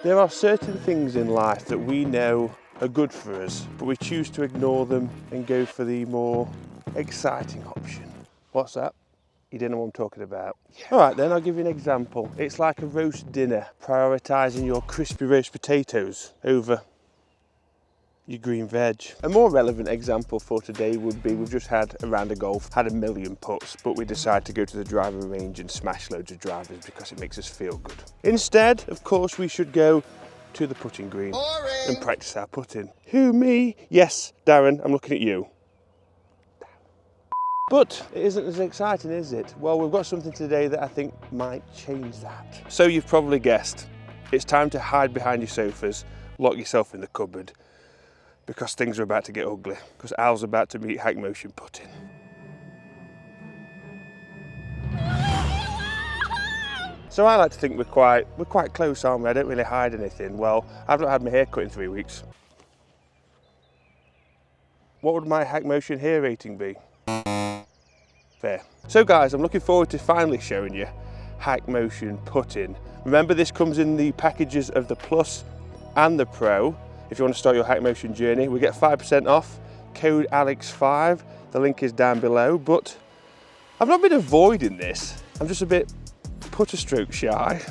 There are certain things in life that we know are good for us, but we choose to ignore them and go for the more exciting option. What's that? You don't know what I'm talking about. Yeah. All right then, I'll give you an example. It's like a roast dinner, prioritising your crispy roast potatoes over your green veg. A more relevant example for today would be, we've just had a round of golf, had a million putts, but we decided to go to the driving range and smash loads of drivers because it makes us feel good. Instead, of course, we should go to the putting green and practice our putting. Who, me? Yes, Darren, I'm looking at you. But it isn't as exciting, is it? Well, we've got something today that I think might change that. So you've probably guessed, it's time to hide behind your sofas, lock yourself in the cupboard, because things are about to get ugly, because Al's about to meet HackMotion putting. So I like to think we're quite close, aren't we? I don't really hide anything. Well, I've not had my hair cut in 3 weeks. What would my HackMotion hair rating be? Fair. So guys, I'm looking forward to finally showing you HackMotion putting. Remember, this comes in the packages of the Plus and the Pro. If you want to start your HackMotion journey, we get 5% off, code Alex5, the link is down below. But I've not been avoiding this, I'm just a bit putter stroke shy,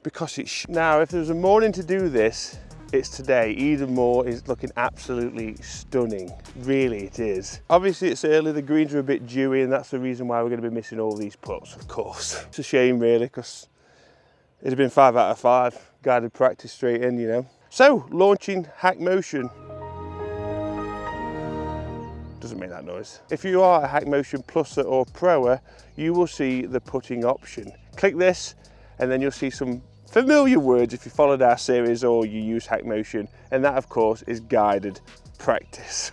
because it's now, if there's a morning to do this, it's today. Eden Moor is looking absolutely stunning, really it is. Obviously it's early, the greens are a bit dewy, and that's the reason why we're going to be missing all these putts, of course. It's a shame really, because it'd have been 5 out of 5, guided practice straight in, you know. So, launching HackMotion. Doesn't make that noise. If you are a HackMotion Pluser or Proer, you will see the putting option. Click this, and then you'll see some familiar words if you followed our series or you use HackMotion, and that of course is guided practice.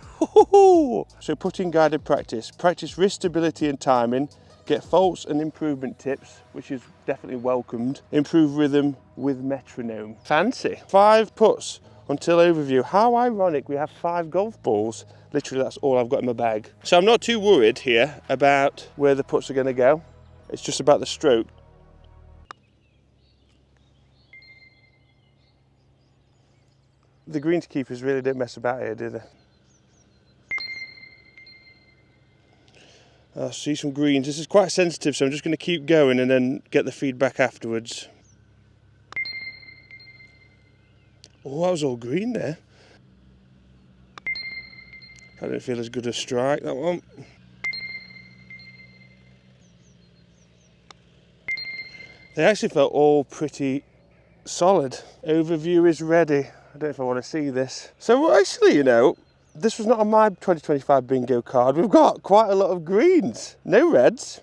So putting guided practice. Practice wrist stability and timing, get faults and improvement tips, which is definitely welcomed. Improve rhythm with metronome. Fancy. 5 putts until overview. How ironic, we have 5 golf balls. Literally that's all I've got in my bag. So I'm not too worried here about where the putts are going to go. It's just about the stroke. The greenskeepers really don't mess about here, do they? I see some greens. This is quite sensitive, so I'm just going to keep going and then get the feedback afterwards. Oh, that was all green there. I don't feel as good a strike, that one. They actually felt all pretty solid. Overview is ready. I don't know if I want to see this. So actually, you know, this was not on my 2025 bingo card. We've got quite a lot of greens. No reds.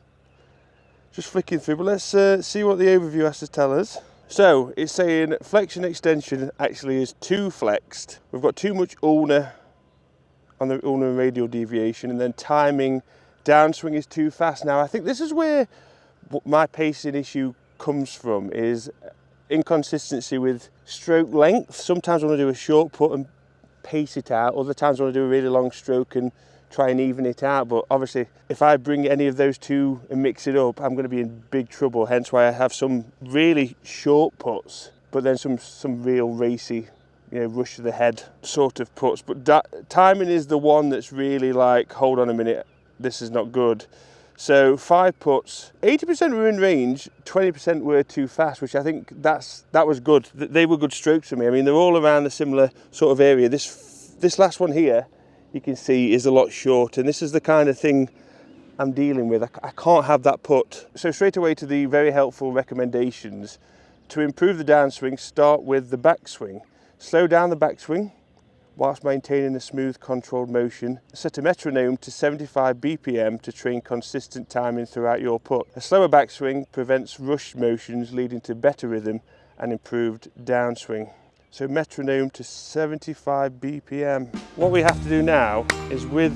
Just flicking through, but let's see what the overview has to tell us. So it's saying flexion extension actually is too flexed. We've got too much ulnar on the ulnar and radial deviation, and then timing downswing is too fast. Now I think this is where my pacing issue comes from, is inconsistency with stroke length. Sometimes I want to do a short put and pace it out, other times I want to do a really long stroke and try and even it out. But obviously if I bring any of those two and mix it up, I'm going to be in big trouble, hence why I have some really short puts, but then some real racy, you know, rush to the head sort of puts. But timing is the one that's really like, hold on a minute, this is not good. So 5 puts, 80% were in range, 20% were too fast, which I think that was good. They were good strokes for me. I mean, they're all around the similar sort of area. This last one here, you can see, is a lot short, and this is the kind of thing I'm dealing with. I can't have that putt. So straight away to the very helpful recommendations. To improve the downswing, start with the backswing. Slow down the backswing whilst maintaining a smooth, controlled motion. Set a metronome to 75 BPM to train consistent timing throughout your putt. A slower backswing prevents rushed motions, leading to better rhythm and improved downswing. So metronome to 75 BPM. What we have to do now is with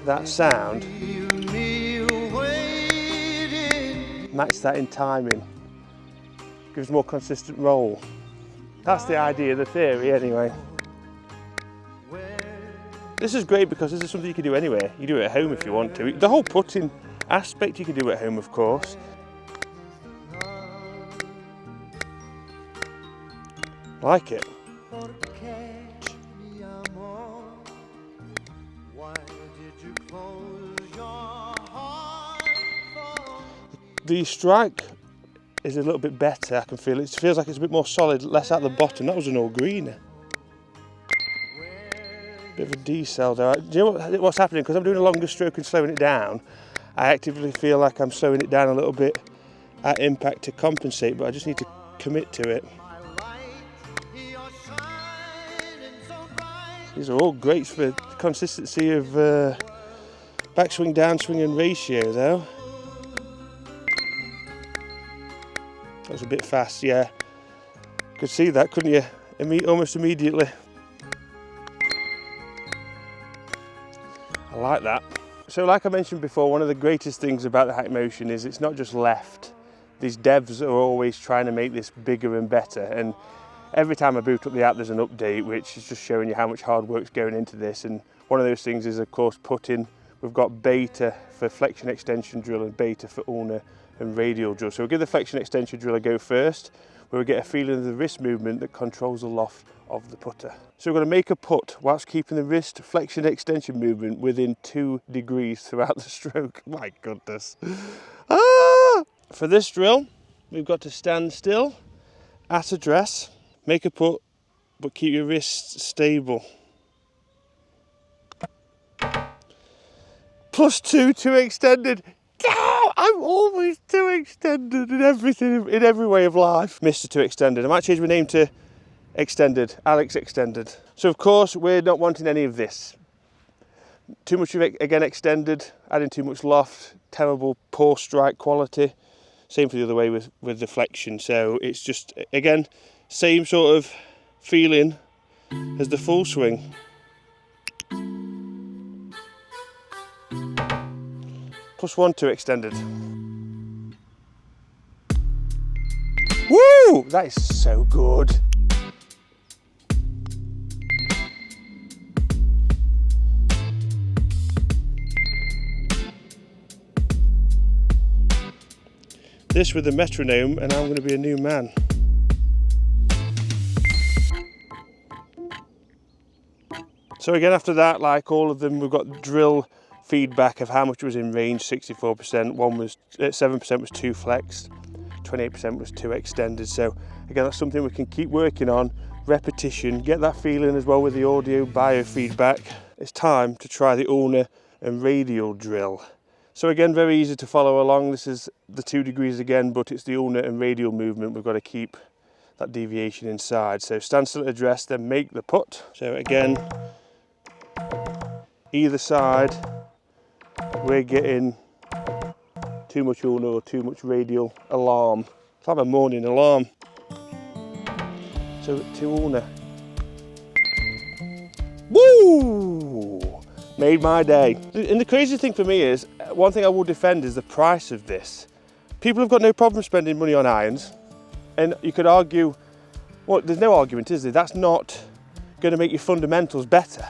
that sound, match that in timing, gives more consistent roll. That's the idea, the theory anyway. This is great because this is something you can do anywhere. You do it at home if you want to. The whole putting aspect you can do at home, of course. Like it. The strike is a little bit better, I can feel it. It feels like it's a bit more solid, less at the bottom. That was an all greener. Bit of a decel there. Do you know what's happening? Because I'm doing a longer stroke and slowing it down, I actively feel like I'm slowing it down a little bit at impact to compensate, but I just need to commit to it. These are all great for the consistency of backswing, downswing and ratio though. That was a bit fast, yeah. Could see that, couldn't you? Almost immediately. I like that. So like I mentioned before, one of the greatest things about the HackMotion is it's not just left. These devs are always trying to make this bigger and better, and every time I boot up the app there's an update which is just showing you how much hard work's going into this, and one of those things is of course putting. We've got beta for flexion extension drill and beta for ulnar and radial drill. So we'll give the flexion extension drill a go first, where we get a feeling of the wrist movement that controls the loft of the putter. So we're going to make a putt whilst keeping the wrist flexion extension movement within 2 degrees throughout the stroke. My goodness. Ah! For this drill, we've got to stand still at address, make a putt, but keep your wrists stable. +2 to extended. I'm always too extended in everything, in every way of life. Mr. Too Extended. I might change my name to Extended, Alex Extended. So of course we're not wanting any of this. Too much of it, again, extended, adding too much loft, terrible, poor strike quality. Same for the other way with the flexion. So it's just, again, same sort of feeling as the full swing. +1 to extended. Woo! That is so good. This with the metronome, and I'm going to be a new man. So again, after that, like all of them, we've got drill feedback of how much was in range. 64%, 7% was too flexed, 28% was too extended. So again, that's something we can keep working on. Repetition, get that feeling as well with the audio biofeedback. It's time to try the ulnar and radial drill. So again, very easy to follow along. This is the 2 degrees again, but it's the ulnar and radial movement. We've got to keep that deviation inside. So stand still at address, then make the putt. So again, either side, we're getting too much ulnar or too much radial alarm. It's like a morning alarm. So to ulnar. Woo! Made my day. And the crazy thing for me is, one thing I will defend is the price of this. People have got no problem spending money on irons, and you could argue, well, there's no argument, is there? That's not going to make your fundamentals better.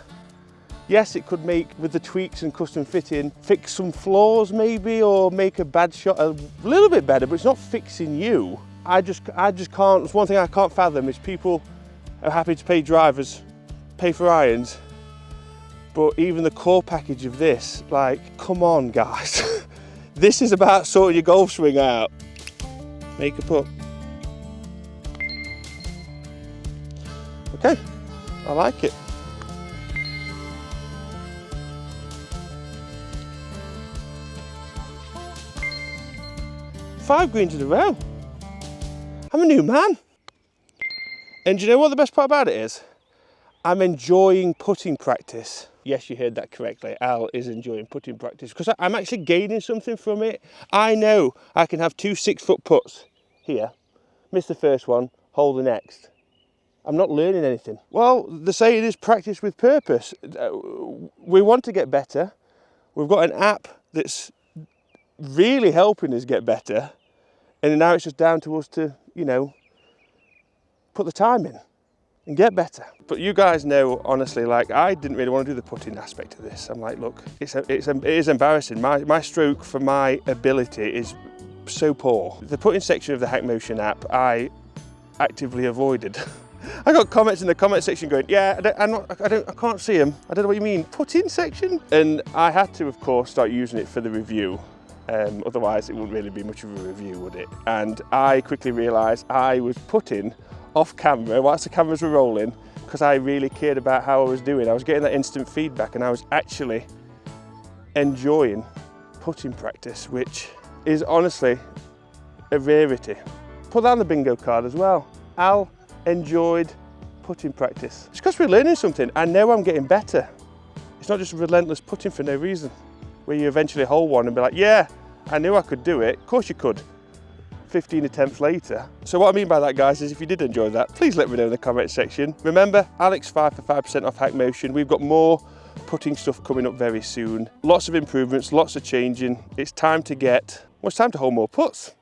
Yes, it could make, with the tweaks and custom fitting, fix some flaws maybe, or make a bad shot a little bit better, but it's not fixing you. I just can't, it's one thing I can't fathom is people are happy to pay drivers, pay for irons, but even the core package of this, like, come on guys. This is about sorting your golf swing out. Make a putt. Okay, I like it. Five greens in a row. I'm a new man. And do you know what the best part about it is? I'm enjoying putting practice. Yes, you heard that correctly. Al is enjoying putting practice because I'm actually gaining something from it. I know I can have 2 6-foot putts here, miss the first one, hold the next. I'm not learning anything. Well, the saying is practice with purpose. We want to get better. We've got an app that's really helping us get better. And now it's just down to us to, you know, put the time in. and get better. But you guys know, honestly, like I didn't really want to do the putting aspect of this. I'm like, look, it is embarrassing. My stroke for my ability is so poor. The putting section of the HackMotion app, I actively avoided. I got comments in the comment section going, yeah, I can't see them. I don't know what you mean, putting section? And I had to, of course, start using it for the review. Otherwise, it wouldn't really be much of a review, would it? And I quickly realised I was putting off camera whilst the cameras were rolling because I really cared about how I was doing. I was getting that instant feedback and I was actually enjoying putting practice, which is honestly a rarity. Put that on the bingo card as well. Al enjoyed putting practice. It's because we're learning something. I know I'm getting better. It's not just relentless putting for no reason, where you eventually hold one and be like, yeah, I knew I could do it. Of course you could. 15 attempts later. So what I mean by that, guys, is if you did enjoy that, please let me know in the comment section. Remember, Alex 5 for 5% off HackMotion. We've got more putting stuff coming up very soon. Lots of improvements, lots of changing. It's time to hold more puts.